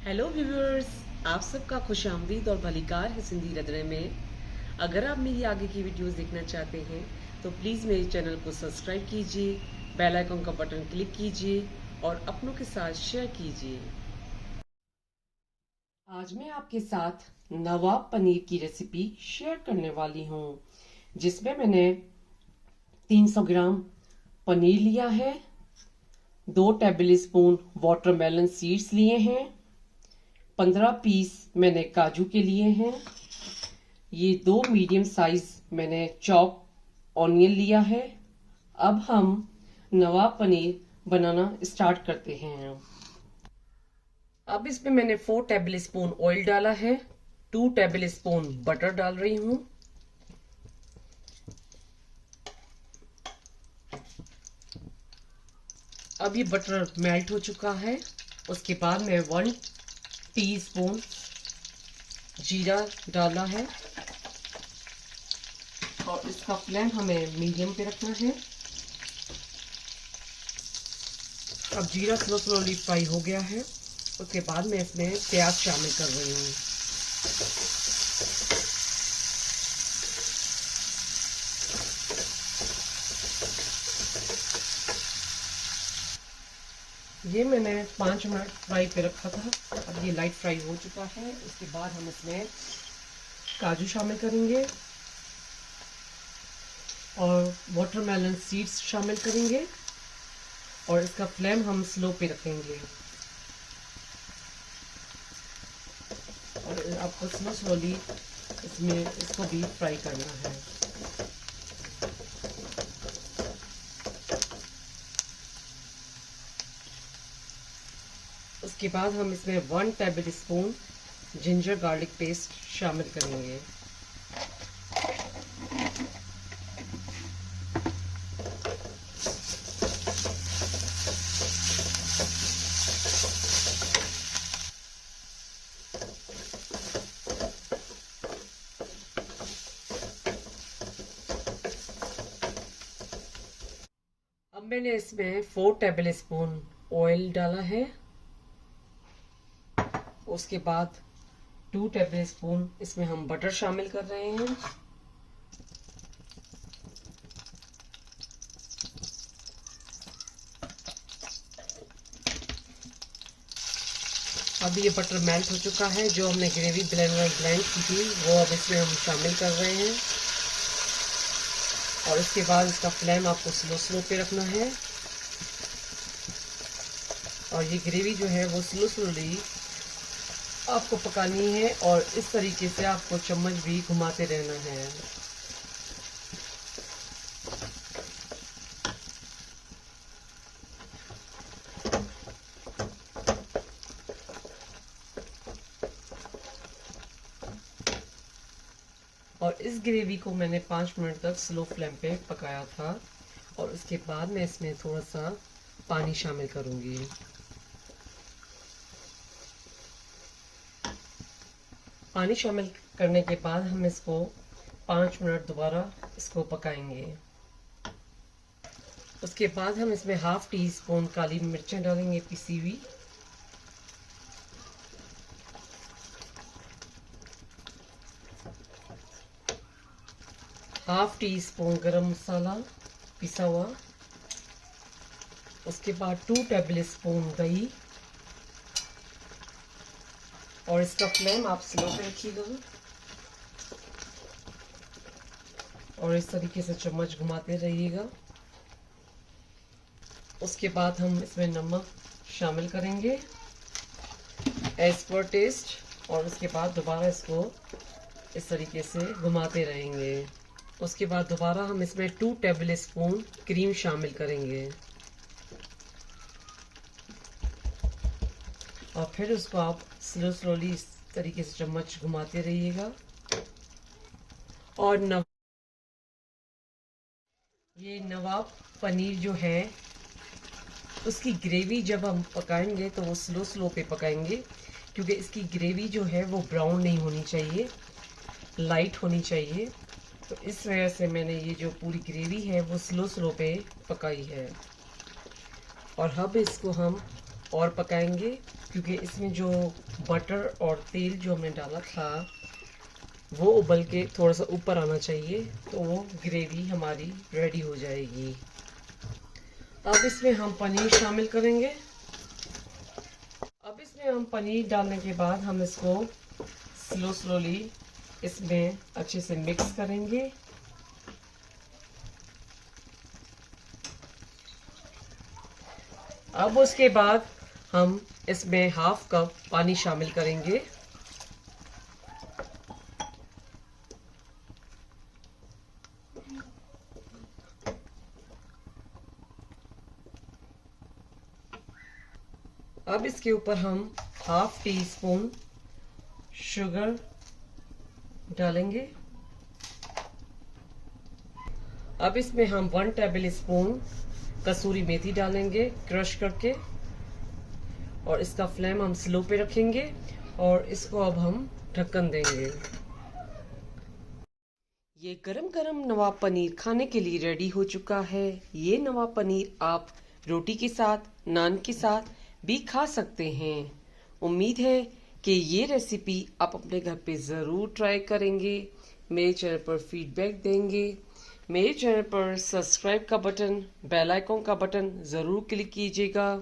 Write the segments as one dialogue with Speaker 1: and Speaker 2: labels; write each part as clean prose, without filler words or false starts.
Speaker 1: Hello viewers, आप सबका खुशामदीद और भलीकार है सिंधी रंधणे में। अगर आप मेरी आगे की वीडियोस देखना चाहते हैं तो प्लीज़ मेरे चैनल को सब्सक्राइब कीजिए, बेल आइकन का बटन क्लिक कीजिए और अपनों के साथ शेयर कीजिए। आज मैं आपके साथ नवाब पनीर की रेसिपी शेयर करने वाली हूँ, जिसमें मैंने 300 ग्राम पनीर लिया है, 2 टेबल स्पून वाटरमेलन सीड्स लिए हैं, 15 पीस मैंने काजू के लिए हैं, ये 2 मीडियम साइज मैंने चॉप ऑनियन लिया है। अब हम नवाब पनीर बनाना स्टार्ट करते हैं। अब इसमें मैंने 4 टेबल स्पून ऑयल डाला है, 2 टेबल स्पून बटर डाल रही हूँ। अब ये बटर मेल्ट हो चुका है। उसके बाद मैं 1 टीस्पून जीरा डाला है और इसका फ्लेम हमें मीडियम पे रखना है। अब जीरा स्लोली फ्राई हो गया है। उसके बाद मैं इसमें प्याज शामिल कर रही हूँ। ये मैंने 5 मिनट फ्राई पे रखा था। अब ये लाइट फ्राई हो चुका है। उसके बाद हम इसमें काजू शामिल करेंगे और वाटरमेलन सीड्स शामिल करेंगे और इसका फ्लेम हम स्लो पे रखेंगे और आपको स्लोली इसमें इसको भी फ्राई करना है। उसके बाद हम इसमें 1 table spoon ginger garlic paste शामिल करेंगे। अब मैंने इसमें 4 टेबल स्पून ऑयल डाला है। उसके बाद 2 टेबल स्पून इसमें हम बटर शामिल कर रहे हैं। अब ये बटर मेल्ट हो चुका है। जो हमने ग्रेवी ब्लेंडर ब्लेंड की थी वो अब इसमें हम शामिल कर रहे हैं और इसके बाद इसका फ्लेम आपको स्लो पे रखना है और ये ग्रेवी जो है वो स्लोली आपको पकानी है और इस तरीके से आपको चम्मच भी घुमाते रहना है। और इस ग्रेवी को मैंने 5 मिनट तक स्लो फ्लेम पे पकाया था और उसके बाद मैं इसमें थोड़ा सा पानी शामिल करूंगी। पानी शामिल करने के बाद हम इसको 5 मिनट दोबारा इसको पकाएंगे। उसके बाद हम इसमें ½ टी स्पून काली मिर्चें डालेंगे पिसी हुई, ½ टी स्पून गरम मसाला पिसा हुआ। उसके बाद 2 टेबल स्पून दही और इसका फ्लेम आप स्लो पे रखिएगा और इस तरीके से चम्मच घुमाते रहिएगा। उसके बाद हम इसमें नमक शामिल करेंगे एज पर टेस्ट और उसके बाद दोबारा इसको इस तरीके से घुमाते रहेंगे। उसके बाद दोबारा हम इसमें 2 टेबल स्पून क्रीम शामिल करेंगे और फिर उसको आप स्लोली इस तरीके से चम्मच घुमाते रहिएगा। और ये नवाब पनीर जो है उसकी ग्रेवी जब हम पकाएंगे तो वो स्लो पे पकाएंगे, क्योंकि इसकी ग्रेवी जो है वो ब्राउन नहीं होनी चाहिए, लाइट होनी चाहिए। तो इस वजह से मैंने ये जो पूरी ग्रेवी है वो स्लो पे पकाई है। और अब इसको हम और पकाएंगे, क्योंकि इसमें जो बटर और तेल जो हमने डाला था वो उबल के थोड़ा सा ऊपर आना चाहिए, तो वो ग्रेवी हमारी रेडी हो जाएगी। अब इसमें हम पनीर शामिल करेंगे। अब इसमें हम पनीर डालने के बाद हम इसको स्लोली इसमें अच्छे से मिक्स करेंगे। अब उसके बाद हम इसमें हाफ कप पानी शामिल करेंगे। अब इसके ऊपर हम हाफ टी स्पून शुगर डालेंगे। अब इसमें हम 1 टेबल स्पून कसूरी मेथी डालेंगे क्रश करके, और इसका फ्लेम हम स्लो पे रखेंगे और इसको अब हम ढक्कन देंगे। ये गरम गरम नवाब पनीर खाने के लिए रेडी हो चुका है। ये नवाब पनीर आप रोटी के साथ, नान के साथ भी खा सकते हैं। उम्मीद है कि ये रेसिपी आप अपने घर पे ज़रूर ट्राई करेंगे, मेरे चैनल पर फीडबैक देंगे। मेरे चैनल पर सब्सक्राइब का बटन, बेल आइकॉन का बटन ज़रूर क्लिक कीजिएगा,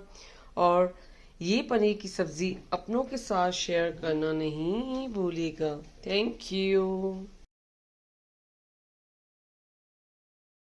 Speaker 1: और ये पनीर की सब्ज़ी अपनों के साथ शेयर करना नहीं भूलिएगा। Thank you.